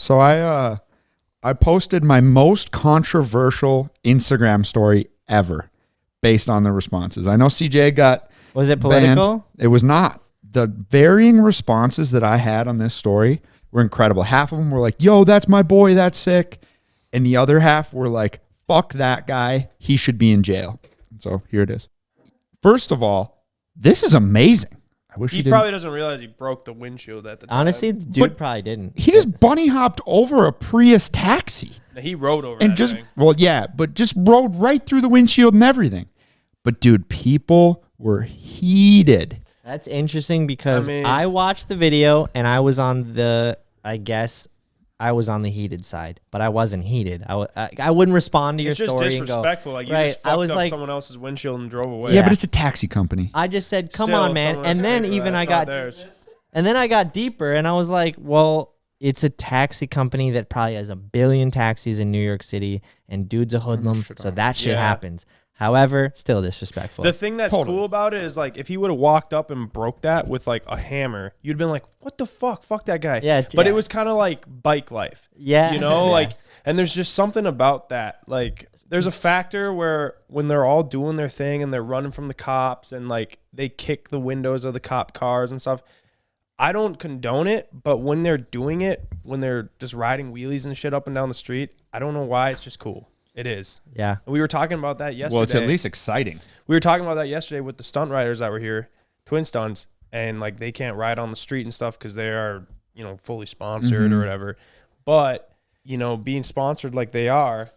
So I posted my most controversial Instagram story ever based on the responses. I know CJ got Was it political? banned. It was not. The varying responses that I had on this story were incredible. Half of them were like, yo, that's my boy, that's sick. And the other half were like, fuck that guy, he should be in jail. So here it is. First of all, this is amazing. I wish He probably doesn't realize he broke the windshield at the time. Honestly, the dude probably didn't. He just bunny hopped over a Prius taxi. He rode over And that just, thing. well, yeah, but just rode right through the windshield and everything. But dude, people were heated. That's interesting because I mean- I watched the video and I was on the, I guess, I was on the heated side, but I wasn't heated. I wouldn't respond to your It's just story and go, disrespectful. Like you right, just I fucked was up like, someone else's windshield and drove away. Yeah, but it's a taxi company. I just said, come Still, on, man. someone And has to then pay for even that. I It's not got, theirs. and then I got deeper and I was like, well, it's a taxi company that probably has 1 billion taxis in New York City and dude's a hoodlum. So that shit Yeah. happens. However, still disrespectful. The thing that's cool about it is like if he would have walked up and broke that with like a hammer, you'd have been like, "What the fuck? Fuck that guy." Yeah, But yeah. it was kind of like bike life. Yeah. You know, Yeah. like, and there's just something about that. Like, there's a factor where when they're all doing their thing and they're running from the cops and like they kick the windows of the cop cars and stuff. I don't condone it, but when they're doing it, when they're just riding wheelies and shit up and down the street, I don't know why. It's just cool. It is. Yeah. And we were talking about that yesterday. Well, it's at least exciting. We were talking about that yesterday with the stunt riders that were here, twin stunts, and like they can't ride on the street and stuff because they are, you know, fully sponsored or whatever. But, you know, being sponsored like they are,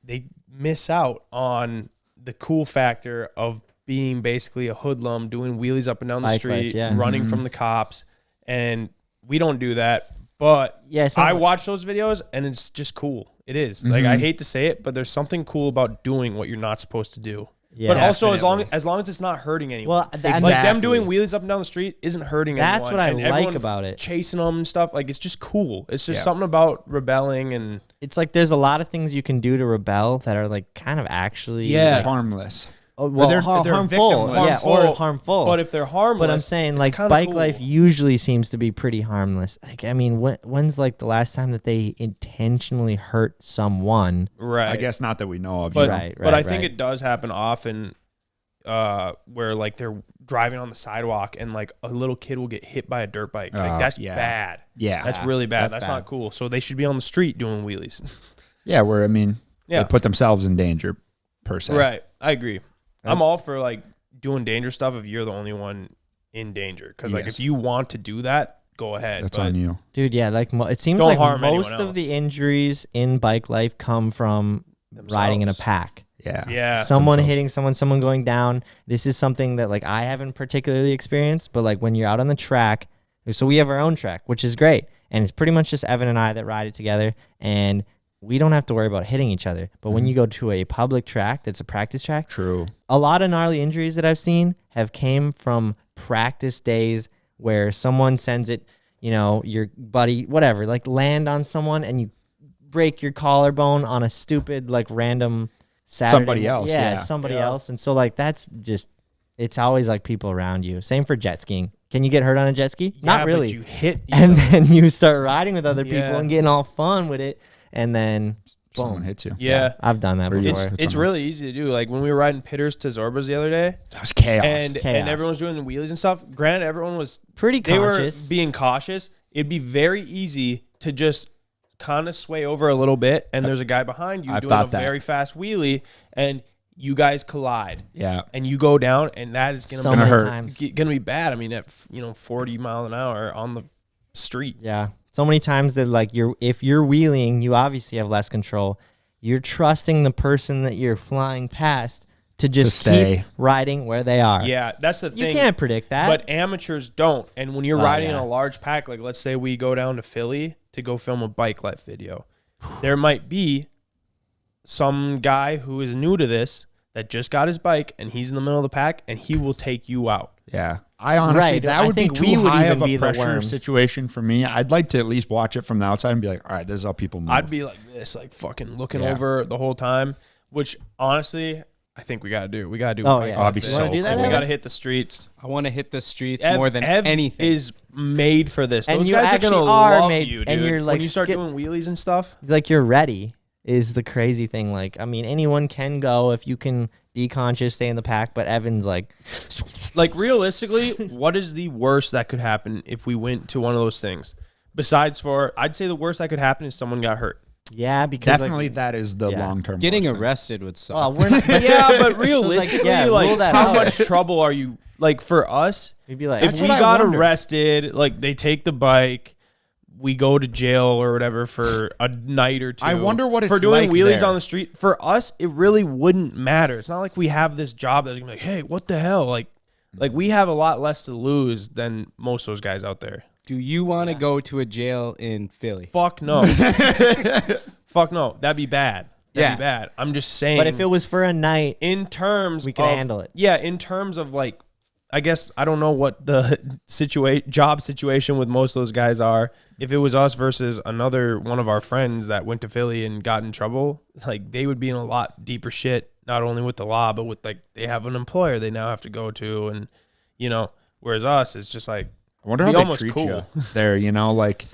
they miss out on the cool factor of being basically a hoodlum, doing wheelies up and down the Bike street, life, yeah. running from the cops. And we don't do that. But Yeah, it's I not- watch those videos and it's just cool. It is. Like, I hate to say it, but there's something cool about doing what you're not supposed to do. Yeah. But also Definitely. as long as it's not hurting anyone. Well, Like them Exactly. doing wheelies up and down the street isn't hurting That's anyone. what I And like everyone about it. Chasing them and stuff. Like, it's just cool. It's just Yeah. something about rebelling and It's like there's a lot of things you can do to rebel that are like kind of actually Yeah. Harmless. well, they're harmful. victimless. Yeah, or harmful. But if they're harmless, But I'm saying it's like kinda bike cool. life usually seems to be pretty harmless. Like I mean, when's like the last time that they intentionally hurt someone? Right. I guess not that we know of. But, Right, but I right, think right. it does happen often where like they're driving on the sidewalk and like a little kid will get hit by a dirt bike. Like that's yeah. bad. Yeah. That's really bad. That's That's bad. not cool. So they should be on the street doing wheelies. Yeah, where, I mean, Yeah. they put themselves in danger, per se. Right. I agree. I'm all for like doing danger stuff if you're the only one in danger. Because like Yes. if you want to do that, go ahead. That's but on you. Dude, yeah, like it seems Don't like harm anyone most of else. the injuries in bike life come from riding in a Themselves. pack. Yeah. Yeah. Someone themselves. hitting someone going down. This is something that like I haven't particularly experienced, but like when you're out on the track, so we have our own track, which is great. And it's pretty much just Evan and I that ride it together. And we don't have to worry about hitting each other. But when you go to a public track that's a practice track, True. a lot of gnarly injuries that I've seen have came from practice days where someone sends it, you know, your buddy, whatever, like land on someone and you break your collarbone on a stupid, like random Saturday. Somebody else, yeah. Somebody Yeah. else. And so like, that's just, it's always like people around you. Same for jet skiing. Can you get hurt on a jet ski? Yeah, Not but really. you hit And then you start riding with other people Yeah. and getting all fun with it. And then Someone boom. hits you. Yeah. I've done that before. It's really easy to do. Like when we were riding Pitters to Zorbas the other day, That was chaos. and Chaos. everyone was doing the wheelies and stuff. Granted, everyone was Pretty they conscious. were being cautious. It'd be very easy to just kind of sway over a little bit, and there's a guy behind you I've doing a thought that. very fast wheelie, and you guys collide, yeah. and you go down, and that is So gonna many hurt. times. gonna be bad. I mean, at 40 miles an hour on the street. Yeah. So many times that like if you're wheeling, you obviously have less control. You're trusting the person that you're flying past to just stay. keep riding where they are. Yeah, that's the You thing. can't predict that. But amateurs don't. And when you're Oh, riding yeah. in a large pack, like let's say we go down to Philly to go film a bike life video, there might be some guy who is new to this that just got his bike and he's in the middle of the pack and he will take you out. Yeah. I honestly, Right. that I would be think we too would high even of a be the pressure worms. situation for me. I'd like to at least watch it from the outside and be like, all right, this is how people move. I'd be like this, like fucking looking Yeah. over the whole time, which honestly, I think we gotta do. We gotta do. Oh, a bike yeah. life I'd be day. so do that, We Evan? gotta hit the streets. I want to hit the streets Ev- more than Ev anything. is made for this. And Those you guys are actually gonna are love made- you, dude. and you're, like, when you start skip- doing wheelies and stuff. Like you're ready is the crazy thing. Like, I mean, anyone can go if you can be conscious, stay in the pack. But Evan's like, Like realistically, what is the worst that could happen if we went to one of those things? Besides I'd say the worst that could happen is someone got hurt. yeah, because Definitely like, that is the yeah. long-term. Getting worst thing. arrested would suck. well, we're not. Yeah, but like, realistically, yeah, rule that how out. much trouble are you? Like for us, We'd be like, if That's we what I got wonder. arrested, like they take the bike, we go to jail or whatever for a night or two. I wonder what for it's doing like wheelies there. on the street. For us, it really wouldn't matter. It's not like we have this job that's gonna be like, hey, what the hell? Like we have a lot less to lose than most of those guys out there. Do you want to go to a jail in Philly? Fuck no. Fuck no. That'd be bad. That'd Yeah. be bad. I'm just saying. but if it was for a night, in terms we can of, handle it. Yeah, in terms of like, I guess I don't know what the job situation with most of those guys are. If it was us versus another one of our friends that went to Philly and got in trouble, like they would be in a lot deeper shit, not only with the law, but with like they have an employer they now have to go to, and whereas us, it's just like I wonder be how they almost treat cool. you there. Like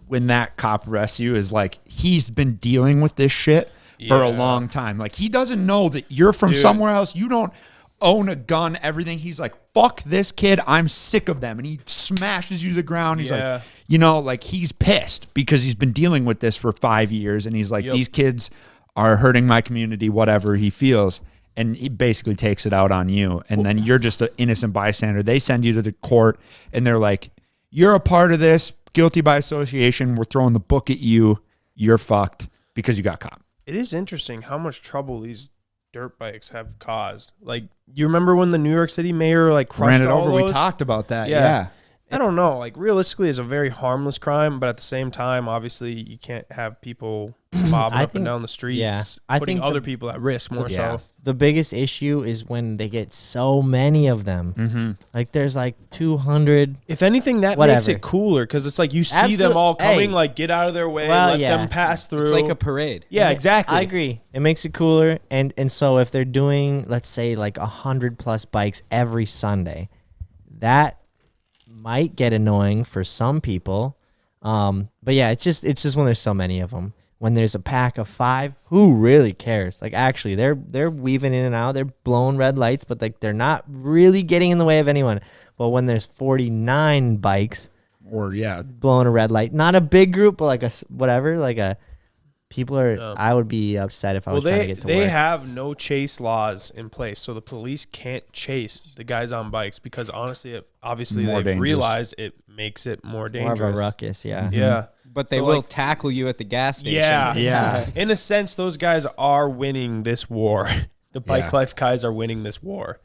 when that cop arrests you, is like he's been dealing with this shit for a Yeah. long time. Like he doesn't know that you're from Dude. somewhere else. You don't own a gun, everything. He's like, fuck this kid. I'm sick of them. And he smashes you to the ground. He's Yeah. like, like he's pissed because he's been dealing with this for 5 years. And he's like, Yep. these kids are hurting my community, whatever he feels. And he basically takes it out on you. And then you're just an innocent bystander. They send you to the court and they're like, you're a part of this, guilty by association. We're throwing the book at you. You're fucked because you got caught. It is interesting how much trouble these dirt bikes have caused. Like, you remember when the New York City mayor like crushed Ran it all over. those? We talked about that. Yeah. Yeah. I don't know. Like, realistically, it's a very harmless crime, but at the same time, obviously, you can't have people mobbing I up think- and down the streets, yeah. I putting think other the- people at risk more Yeah. so. The biggest issue is when they get so many of them. Mm-hmm. Like there's like 200. If anything, that makes Whatever. it cooler because it's like you see them all Hey. coming, like, get out of their way, Well, let yeah. them pass through. It's like a parade. yeah, exactly. I agree. It makes it cooler, and so if they're doing, let's say, like 100+ bikes every Sunday, that might get annoying for some people. But yeah, it's just when there's so many of them. When there's a pack of 5, who really cares? Like actually, they're weaving in and out, they're blowing red lights, but like they're not really getting in the way of anyone. But when there's 49 bikes Or yeah. blowing a red light, not a big group, but like whatever, like a people are. I would be upset if I was trying to get to they work. have no chase laws in place, so the police can't chase the guys on bikes because honestly, obviously More they've dangerous. realized it makes it more More dangerous. of a ruckus, yeah. Yeah. But they So, will like- tackle you at the gas station. Yeah. Yeah. In a sense, those guys are winning this war. The bike Yeah. life guys are winning this war.